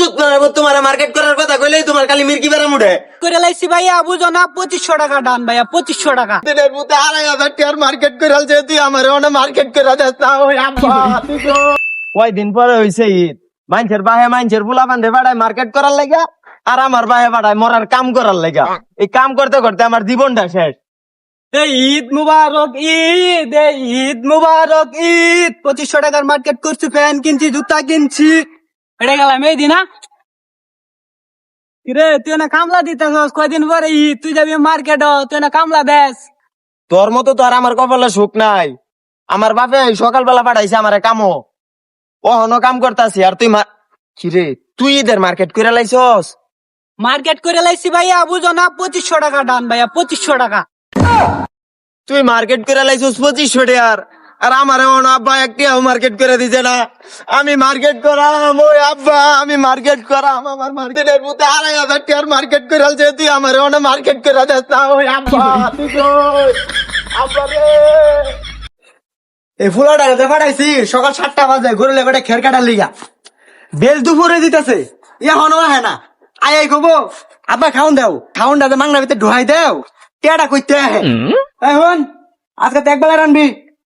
সুদ মারাবো তোমার মার্কেট করার কথা কইলেই তোমার খালি মির্কি বেড়া মুড়ে করে লাইছি ভাইয়া বুঝো না 2500 টাকা ডান ভাইয়া 2500 টাকা। দিনের মধ্যে 2500 টাকার মার্কেট করে আলছে তুই আমার ওনা মার্কেট করে দেস না ওই আব্বা কয়দিন পরে হইছে ঈদ মানুষের বাহে মানুষের পোলা বান্ধে বাড়ায় মার্কেট করার লাগা আর আমার বাহে বাড়ায় মরার কাম করার লাগা এই কাম করতে করতে আমার জীবনটা শেষ। এই ঈদ মুবারক ঈদ, এই ঈদ মুবারক ঈদ। 2500 টাকার মার্কেট করছি, ফ্যান কিনছি, জুতা কিনছি, এটা গেলাম এই দিন। রে তুই না কামলা দিতেছস, কয়দিন পরে ঈদ, তুই যাবি মার্কেট, তুই না কামলা দেস। তোর মতো তো আর আমার কপালে সুখ নাই। আমার বাপে সকালবেলা পাঠাইছে আমারে কামো, ওহনো কাম করতাছি আর তুই কিরে তুই ঈদের মার্কেট করে লাইছস? মার্কেট করে লাইছি ভাইয়া বুঝো না 2500 টাকা ডান ভাইয়া 2500 টাকা। তুই মার্কেট করে লাইছস 2500 টাকার আর আমার ওহনো আব্বা একটিও মার্কেট করে দিছে না। আমি মার্কেট করাম ওই আব্বা, আমি মার্কেট করাম আমার মার্কেটের মধ্যে 2500 টাকার মার্কেট করে আলছে তুই আমার ওহনো মার্কেট করে দেস না ওই আব্বা তুই কই আব্বা রে। এই ফুলাটা পাঠাইছি সকাল 7টা বাজে ঘুরে লেবেটা খের কাটার লিগা বেল দুপুরে দিতেছে এখনো আহে না। আয় কব আব্বা খাউন দাও, খাউন দাও মাংনার ভিতরে ঢুকাই দাও, টেয়াটা কইতে আহে। এখন আজকে তো একবেলা রানবি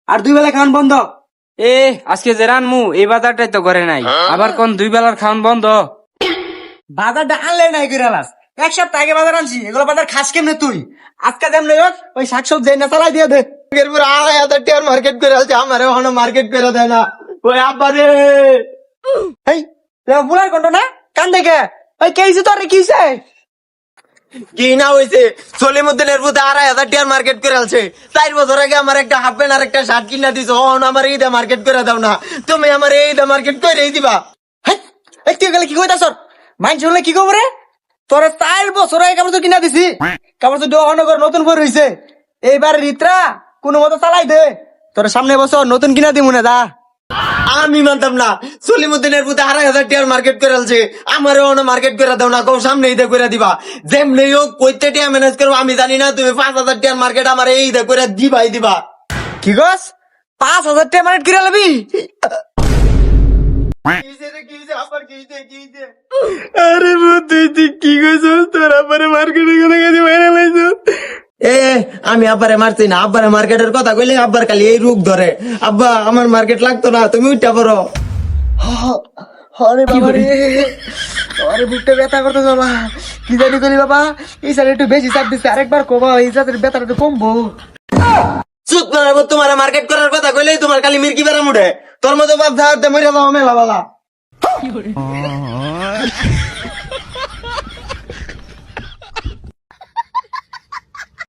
আর 2 বেলা খাওয়ান বন্ধ। এ আজকে যে রানমু এই বাজারটাই তো করে নাই, আবার কোন 2 বেলার খাওয়ান বন্ধ। বাজারটা আনলে নাই গিরালাস, 1 সপ্তাহ আগে বাজার আনছি, এগুলো বাজার খাস কেমনে তুই? আজকে যেমন ওই শাকসবজি না চালাই দিয়ে দে। এরপর 2500 টাকার মার্কেট করে আলছে আমার ওহনো মার্কেট করে দেয় না ওই আব্বা রে। এই ফুলার কন্ট না কান দেখে ওই কেইছে তোর কিছে কি না হয়েছে সলিমুদ্দিনের বুতে 2500 টাকার মার্কেট করে আলছে। 4 বছর আগে আমার একটা হাফ প্যান্ট আর একটা শার্ট কিনা দিছো, ওহনো আমার ঈদে মার্কেট করে দাও না। তুমি আমার ঈদে মার্কেট করেই দিবা। এই তুই গেলে কি কইতাছ? মাইন শুনলে কি খবর রে? তোর 4 বছর আগে কাপড় তো কিনা দিছি, কাপড় তো অনগর নতুন পরে হইছে, এইবার রিত্রা কোন মতো চালাই দে, তোর সামনে বছর নতুন কিনা দিমু না দা। আমি মানতাম না, সলিমুদ্দিনের বুতে 2500 টাকার মার্কেট করে আলছে আমার ওহনো মার্কেট করে দাও না, কও সামনে ঈদে করে দিবা। যেমনি হোক কইতে টাকা ম্যানেজ করবো আমি জানি না, তুমি 5000 টাকার মার্কেট আমার এই ঈদে করে দিবাই দিবা। কি গস 5000 টাকা মার্কেট কিরা লবি? আরে তুই কি কইছস? তোর আব্বারে মার্কেটের কথা কাছে মাইরা লাইছস। আমি আব্বারে মারছি না, আব্বারে মার্কেটের কথা কইলে আব্বার খালি এই রোগ ধরে। আব্বা আমার মার্কেট লাগতো না, তুমি উঠা পড়ো। আরে বাবা রে, আরে বুকটা ব্যথা করতে বাবা, কি জানি করি বাবা, এই সাইডে একটু বেশি চাপ দিচ্ছে, আরেকবার কবা এই জাতের ব্যথাটা একটু কমবো। সুদ মারাবো তোমার মার্কেট করার কথা কইলেই তোমার খালি মির্কি বেড়া মুড়ে। তোর মতো বাপ ধারতে মরে যাও মেলা বালা।